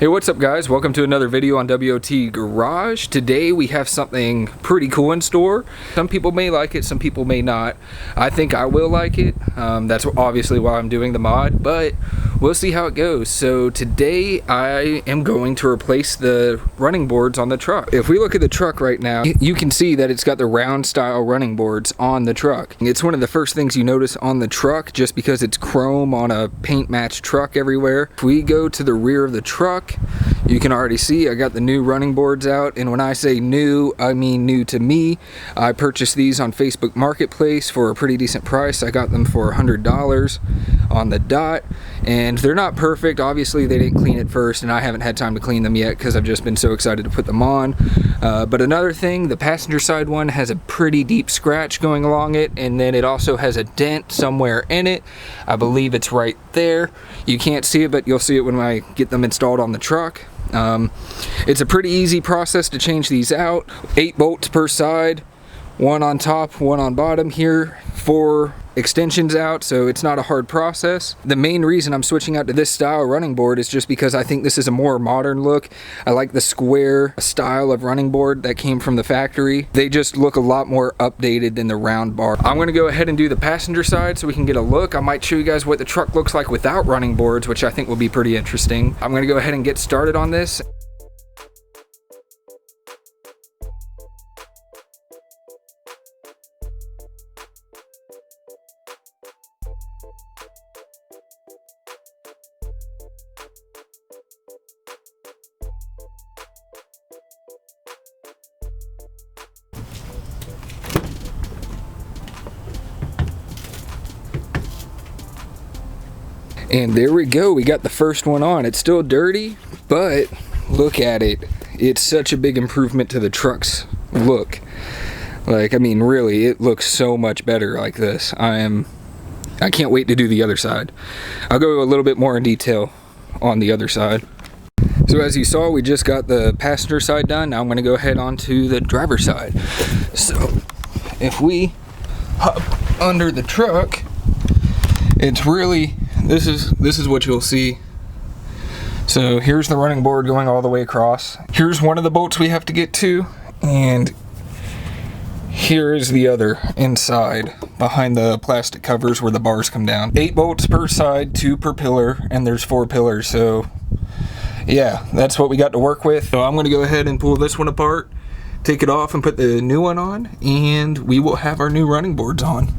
Hey, what's up guys? Welcome to another video on WOT Garage. Today we have something pretty cool in store. Some people may like it, some people may not. I think I will like it. That's obviously why I'm doing the mod, but we'll see how it goes. So today I am going to replace the running boards on the truck. If we look at the truck right now, you can see that it's got the round style running boards on the truck. It's one of the first things you notice on the truck just because it's chrome on a paint matched truck everywhere. If we go to the rear of the truck, you can already see I got the new running boards out, and when I say new, I mean new to me. I purchased these on Facebook Marketplace for a pretty decent price. I got them for $100 on the dot, and they're not perfect. Obviously they didn't clean it first, and I haven't had time to clean them yet because I've just been so excited to put them on. But another thing, the passenger side one has a pretty deep scratch going along it, and then it also has a dent somewhere in it. I believe it's right there. You can't see it, but you'll see it when I get them installed on the truck. It's a pretty easy process to change these out. 8 bolts per side, one on top, one on bottom here, 4 extensions out, so it's not a hard process. The main reason I'm switching out to this style running board is just because I think this is a more modern look. I like the square style of running board that came from the factory. They just look a lot more updated than the round bar. I'm going to go ahead and do the passenger side so we can get a look. I might show you guys what the truck looks like without running boards, which I think will be pretty interesting. I'm going to go ahead and get started on this. And there we go, we got the first one on. It's still dirty, but look at it. It's such a big improvement to the truck's look. Like, I mean, really, it looks so much better like this. I can't wait to do the other side. I'll go a little bit more in detail on the other side. So as you saw, we just got the passenger side done. Now I'm going to go ahead on to the driver's side. So if we hop under the truck, it's really, this is what you'll see. So here's the running board going all the way across. Here's one of the bolts we have to get to, and here is the other inside behind the plastic covers where the bars come down. 8 bolts per side, 2 per pillar, and there's 4 pillars. So yeah, that's what we got to work with. So I'm going to go ahead and pull this one apart, take it off, and put the new one on, and we will have our new running boards on.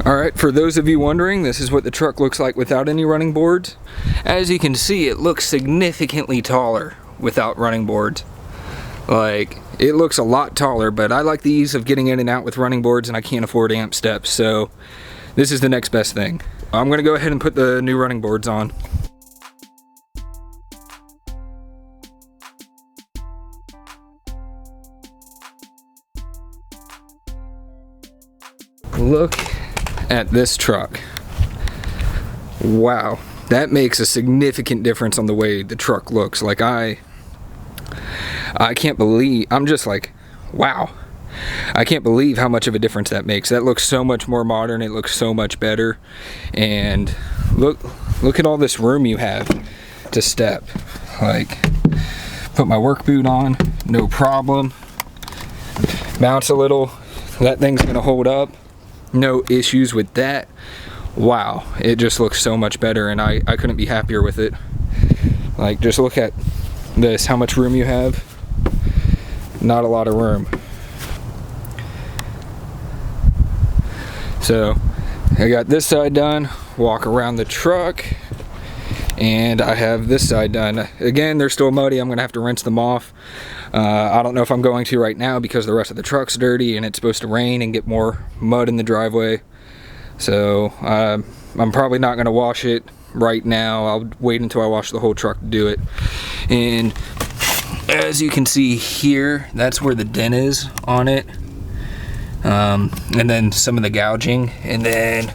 Alright, for those of you wondering, this is what the truck looks like without any running boards. As you can see, it looks significantly taller without running boards. Like, it looks a lot taller, but I like the ease of getting in and out with running boards, and I can't afford amp steps, so this is the next best thing. I'm going to go ahead and put the new running boards on. Look at this truck. Wow, that makes a significant difference on the way the truck looks. Like, I can't believe, I'm just like, wow, I can't believe how much of a difference that makes. That looks so much more modern, it looks so much better, and look at all this room you have to step. Like, put my work boot on, no problem. Mounts a little, that thing's gonna hold up. No issues with that. Wow, it just looks so much better, and I couldn't be happier with it. Like, just look at this, how much room you have. Not a lot of room. So I got this side done, walk around the truck, and I have this side done. Again, they're still muddy. I'm gonna have to rinse them off. I don't know if I'm going to right now because the rest of the truck's dirty and it's supposed to rain and get more mud in the driveway. So I'm probably not gonna wash it right now. I'll wait until I wash the whole truck to do it. And as you can see here, that's where the dent is on it. And then some of the gouging, and then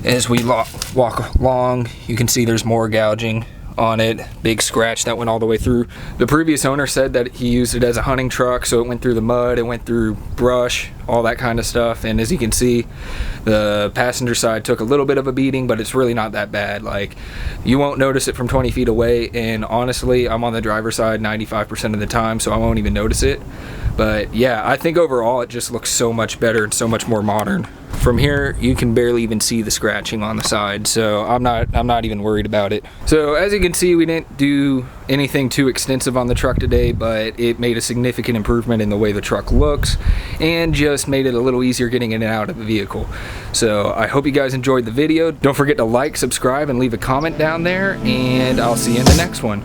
as we walk along, you can see there's more gouging on it, big scratch that went all the way through. The previous owner said that he used it as a hunting truck, so it went through the mud, it went through brush, all that kind of stuff. And as you can see, the passenger side took a little bit of a beating, but it's really not that bad. Like, you won't notice it from 20 feet away, and honestly, I'm on the driver's side 95% of the time, so I won't even notice it. But yeah, I think overall it just looks so much better and so much more modern. From here, you can barely even see the scratching on the side, so I'm not even worried about it. So as you can see, we didn't do anything too extensive on the truck today, but it made a significant improvement in the way the truck looks and just made it a little easier getting in and out of the vehicle. So I hope you guys enjoyed the video. Don't forget to like, subscribe, and leave a comment down there, and I'll see you in the next one.